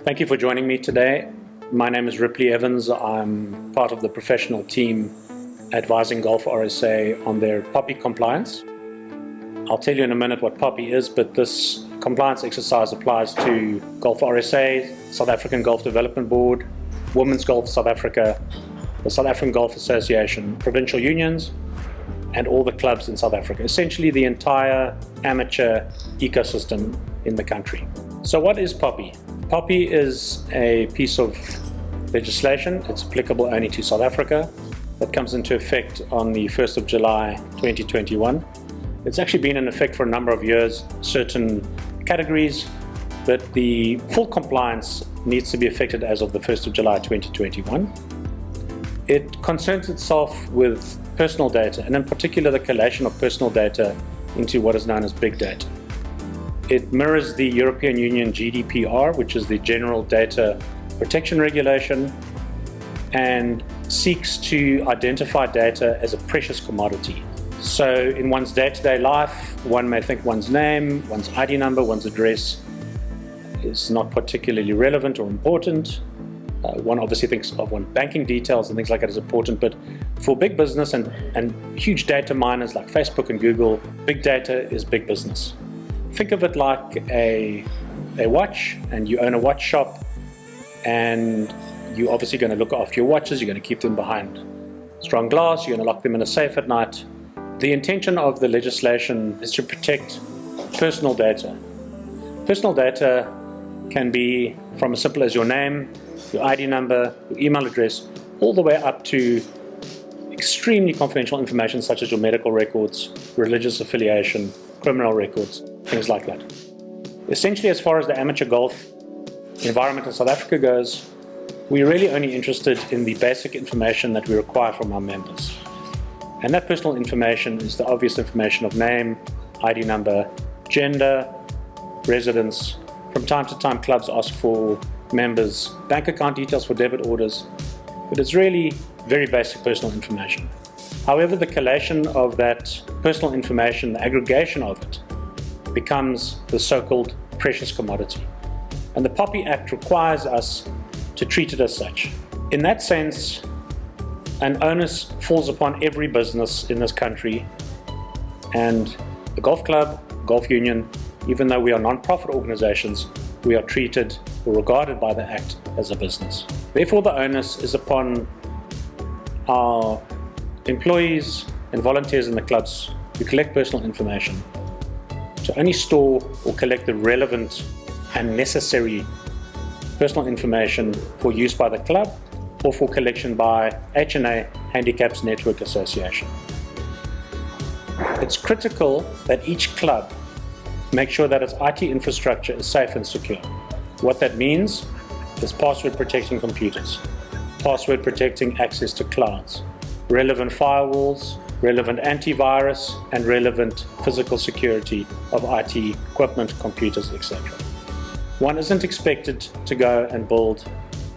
Thank you for joining me today. My name is Ripley Evans. I'm part of the professional team advising GolfRSA on their POPIA compliance. I'll tell you in a minute what POPIA is, but this compliance exercise applies to GolfRSA, South African Golf Development Board, Women's Golf South Africa, the South African Golf Association, provincial unions, and all the clubs in South Africa, essentially the entire amateur ecosystem in the country. So what is POPIA? POPIA is a piece of legislation. It's applicable only to South Africa. That comes into effect on the 1st of July 2021. It's actually been in effect for a number of years, certain categories, but the full compliance needs to be effected as of the 1st of July 2021. It concerns itself with personal data, and in particular the collation of personal data into what is known as big data. It mirrors the European Union GDPR, which is the General Data Protection Regulation, and seeks to identify data as a precious commodity. So in one's day-to-day life, one may think one's name, one's ID number, one's address is not particularly relevant or important. One obviously thinks of one's banking details and things like that as important, but for big business and huge data miners like Facebook and Google, big data is big business. Think of it like a watch, and you own a watch shop, and you're obviously going to look after your watches. You're going to keep them behind strong glass. You're going to lock them in a safe at night. The intention of the legislation is to protect personal data. Personal data can be from as simple as your name, your ID number, your email address, all the way up to extremely confidential information such as your medical records, religious affiliation, criminal records, things like that. Essentially, as far as the amateur golf environment in South Africa goes, we're really only interested in the basic information that we require from our members. And that personal information is the obvious information of name, ID number, gender, residence. From time to time, clubs ask for members' bank account details for debit orders, but it's really very basic personal information. However, the collation of that personal information, the aggregation of it, becomes the so-called precious commodity. And the POPIA Act requires us to treat it as such. In that sense, an onus falls upon every business in this country, and the golf club, golf union, even though we are non-profit organizations, we are treated or regarded by the Act as a business. Therefore, the onus is upon our employees and volunteers in the clubs who collect personal information to only store or collect the relevant and necessary personal information for use by the club or for collection by H&A Handicaps Network Association. It's critical that each club make sure that its IT infrastructure is safe and secure. What that means is password protecting computers, password protecting access to clouds, relevant firewalls, relevant antivirus, and relevant physical security of IT equipment, computers, etc. One isn't expected to go and build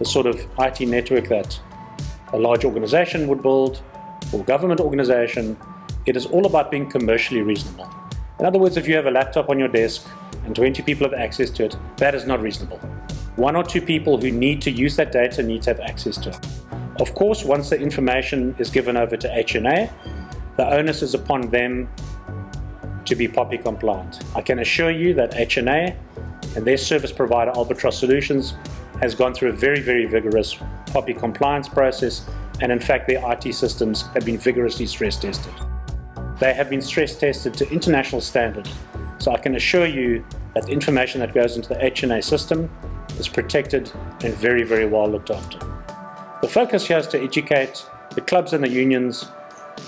the sort of IT network that a large organization would build or government organization. It is all about being commercially reasonable. In other words, if you have a laptop on your desk and 20 people have access to it, that is not reasonable. One or two people who need to use that data need to have access to it. Of course, once the information is given over to H&A, the onus is upon them to be POPIA compliant. I can assure you that H&A and their service provider, Albatross Solutions, has gone through a very, very vigorous POPIA compliance process, and in fact their IT systems have been vigorously stress tested. They have been stress tested to international standard, so I can assure you that the information that goes into the H&A system is protected and very, very well looked after. The focus here is to educate the clubs and the unions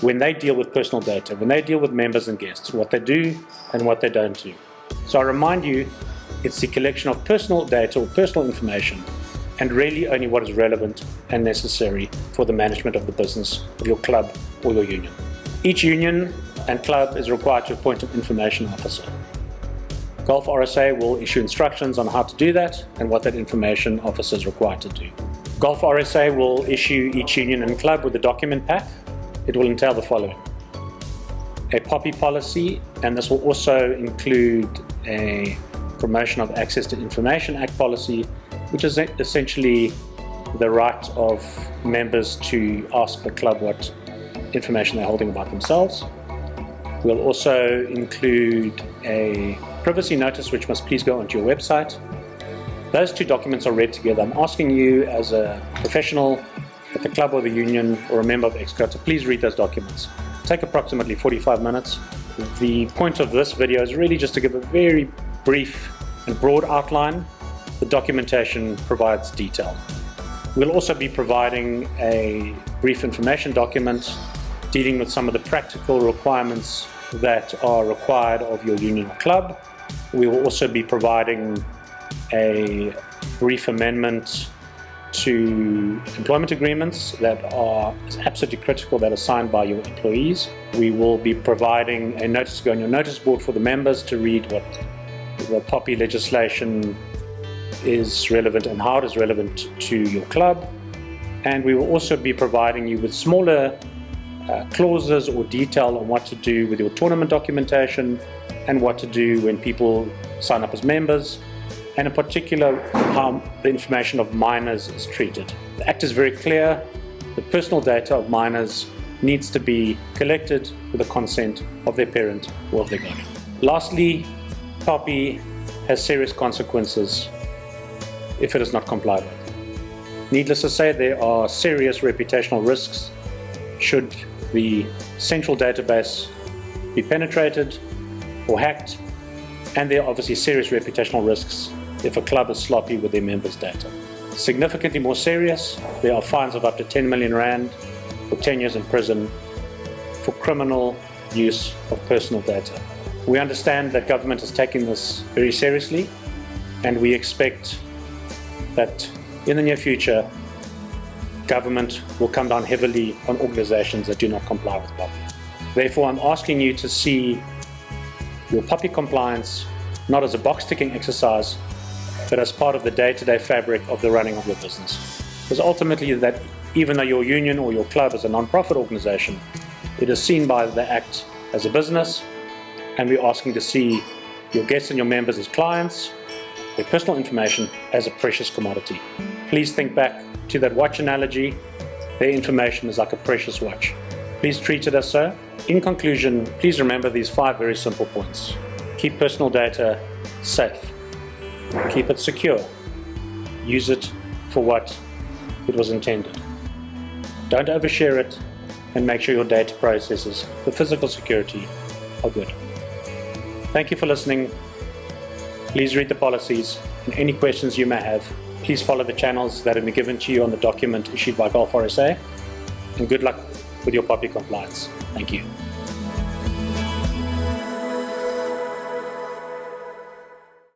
when they deal with personal data, when they deal with members and guests, what they do and what they don't do. So I remind you, it's the collection of personal data or personal information, and really only what is relevant and necessary for the management of the business of your club or your union. Each union and club is required to appoint an information officer. GolfRSA will issue instructions on how to do that and what that information officer is required to do. GolfRSA will issue each union and club with a document pack. It will entail the following: a POPIA policy, and this will also include a Promotion of Access to Information Act policy which is essentially the right of members to ask the club what information they're holding about themselves. We'll also include a privacy notice which must please go onto your website. Those two documents are read together. I'm asking you as a professional at the club or the union or a member of Exco to please read those documents. Take approximately 45 minutes. The point of this video is really just to give a very brief and broad outline. The documentation provides detail. We'll also be providing a brief information document dealing with some of the practical requirements that are required of your union or club. We will also be providing a brief amendment to employment agreements that are absolutely critical, that are signed by your employees. We will be providing a notice to go on your notice board for the members to read what the POPIA legislation is relevant and how it is relevant to your club. And we will also be providing you with smaller clauses or detail on what to do with your tournament documentation and what to do when people sign up as members, and in particular how the information of minors is treated. The Act is very clear. The personal data of minors needs to be collected with the consent of their parent or of their guardian. Lastly, POPIA has serious consequences if it is not complied with. Needless to say, there are serious reputational risks should the central database be penetrated or hacked, and there are obviously serious reputational risks if a club is sloppy with their members' data. Significantly more serious, there are fines of up to 10 million rand or 10 years in prison for criminal use of personal data. We understand that government is taking this very seriously, and we expect that in the near future, government will come down heavily on organizations that do not comply with POPIA. Therefore, I'm asking you to see your POPIA compliance not as a box-ticking exercise, but as part of the day-to-day fabric of the running of your business. Because ultimately, that even though your union or your club is a non-profit organization, it is seen by the Act as a business, and we're asking to see your guests and your members as clients, their personal information as a precious commodity. Please think back to that watch analogy. Their information is like a precious watch. Please treat it as so. In conclusion, please remember these 5 very simple points. Keep personal data safe. Keep it secure. Use it for what it was intended. Don't overshare it, and make sure your data processes for physical security are good. Thank you for listening. Please read the policies, and any questions you may have, please follow the channels that have been given to you on the document issued by GolfRSA, and good luck with your POPIA compliance. Thank you.